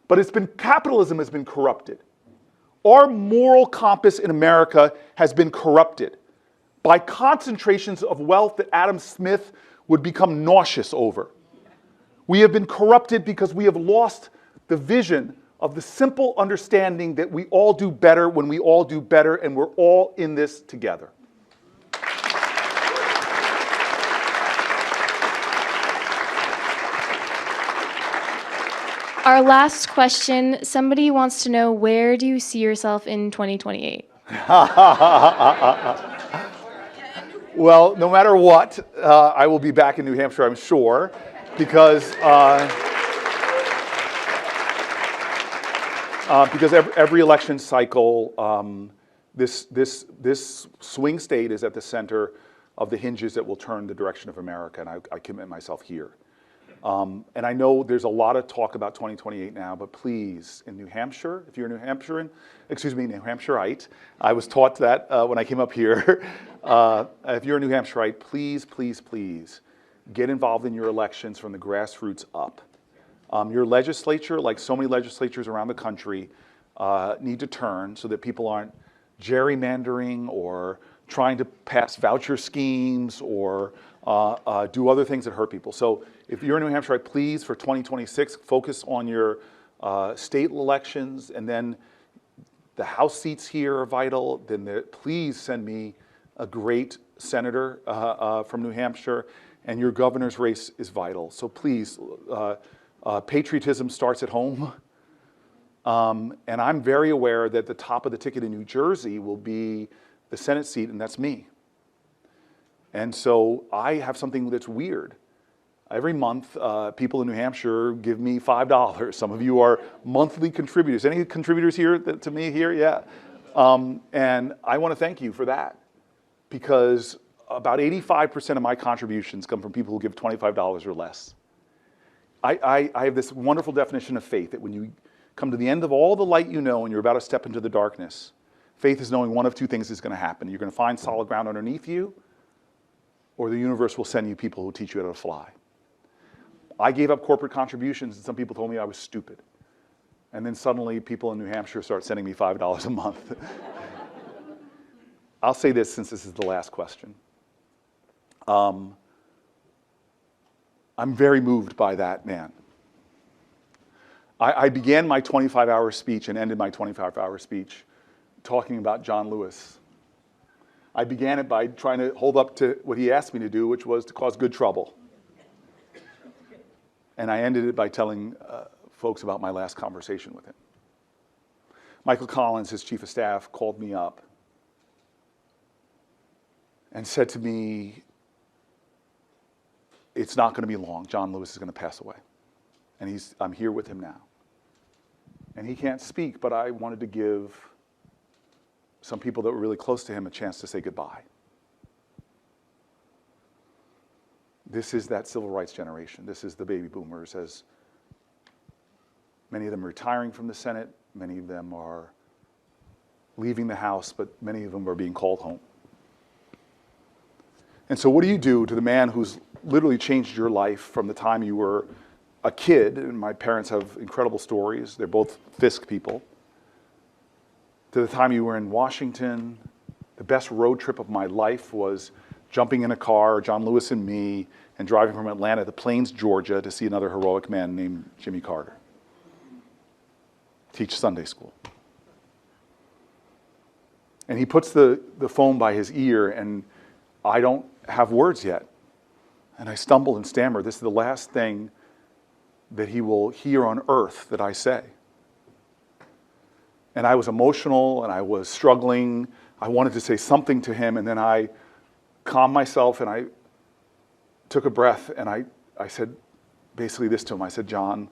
but capitalism has been corrupted. Our moral compass in America has been corrupted by concentrations of wealth that Adam Smith would become nauseous over. We have been corrupted because we have lost the vision of the simple understanding that we all do better when we all do better, and we're all in this together. Our last question, somebody wants to know, where do you see yourself in 2028? Well, no matter what, I will be back in New Hampshire, I'm sure, because every election cycle, this swing state is at the center of the hinges that will turn the direction of America, and I commit myself here. And I know there's a lot of talk about 2028 now, but please, in New Hampshire, if you're a New Hampshirean, New Hampshireite, I was taught that when I came up here. If you're a New Hampshireite, please, please, please get involved in your elections from the grassroots up. Your legislature, like so many legislatures around the country, need to turn so that people aren't gerrymandering or trying to pass voucher schemes or do other things that hurt people. So if you're in New Hampshire, please, for 2026, focus on your state elections, and then the House seats here are vital. Then please send me a great senator from New Hampshire, and your governor's race is vital. So please, patriotism starts at home. And I'm very aware that the top of the ticket in New Jersey will be the Senate seat, and that's me. And so I have something that's weird. Every month, people in New Hampshire give me $5. Some of you are monthly contributors. Any contributors here to me here? Yeah. And I want to thank you for that, because about 85% of my contributions come from people who give $25 or less. I have this wonderful definition of faith, that when you come to the end of all the light you know and you're about to step into the darkness, faith is knowing one of two things is going to happen. You're going to find solid ground underneath you, or the universe will send you people who teach you how to fly. I gave up corporate contributions, and some people told me I was stupid. And then suddenly people in New Hampshire start sending me $5 a month. I'll say this, since this is the last question. I'm very moved by that man. I began my 25-hour speech and ended my 25-hour speech talking about John Lewis. I began it by trying to hold up to what he asked me to do, which was to cause good trouble. And I ended it by telling folks about my last conversation with him. Michael Collins, his chief of staff, called me up and said to me, it's not going to be long. John Lewis is going to pass away. And I'm here with him now. And he can't speak, but I wanted to give some people that were really close to him a chance to say goodbye. This is that civil rights generation. This is the baby boomers, as many of them are retiring from the Senate, many of them are leaving the House, but many of them are being called home. And so what do you do to the man who's literally changed your life from the time you were a kid, and my parents have incredible stories, they're both Fisk people, to the time you were in Washington? The best road trip of my life was jumping in a car, John Lewis and me, and driving from Atlanta to Plains, Georgia, to see another heroic man named Jimmy Carter teach Sunday school. And he puts the phone by his ear, and I don't have words yet. And I stumble and stammer. This is the last thing that he will hear on earth that I say. And I was emotional, and I was struggling. I wanted to say something to him, and then I calmed myself, and I took a breath, and I said basically this to him. I said, John,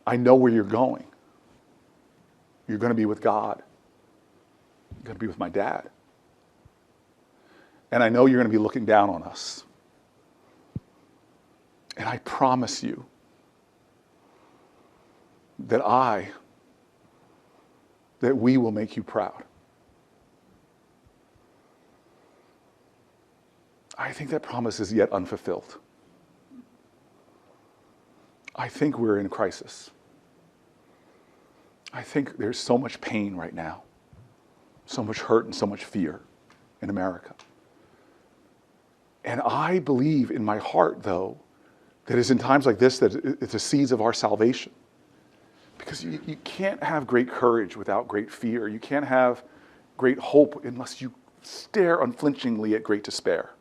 I know where you're going. You're going to be with God. You're going to be with my dad. And I know you're going to be looking down on us. And I promise you that we will make you proud. I think that promise is yet unfulfilled. I think we're in a crisis. I think there's so much pain right now, so much hurt and so much fear in America. And I believe in my heart, though, that it's in times like this that it's the seeds of our salvation. Because you can't have great courage without great fear. You can't have great hope unless you stare unflinchingly at great despair.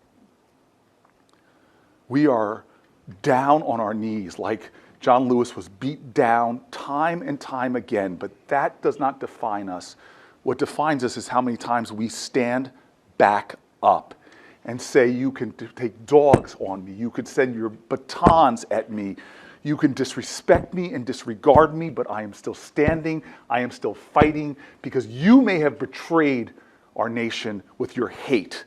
We are down on our knees like John Lewis was beat down time and time again, but that does not define us. What defines us is how many times we stand back up and say, you can take dogs on me, you could send your batons at me, you can disrespect me and disregard me, but I am still standing, I am still fighting, because you may have betrayed our nation with your hate,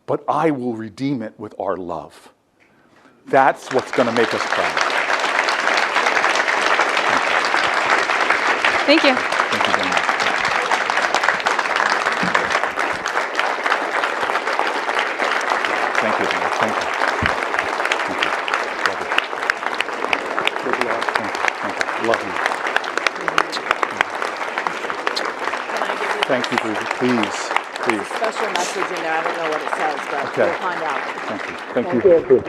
but I will redeem it with our love. That's what's going to make us proud. Thank you. Thank you very much. Thank you. Thank you. Thank you. Love you. Thank you, please. Special message in there. I don't know what it says, but Okay. we'll find out. Thank you. Thank you.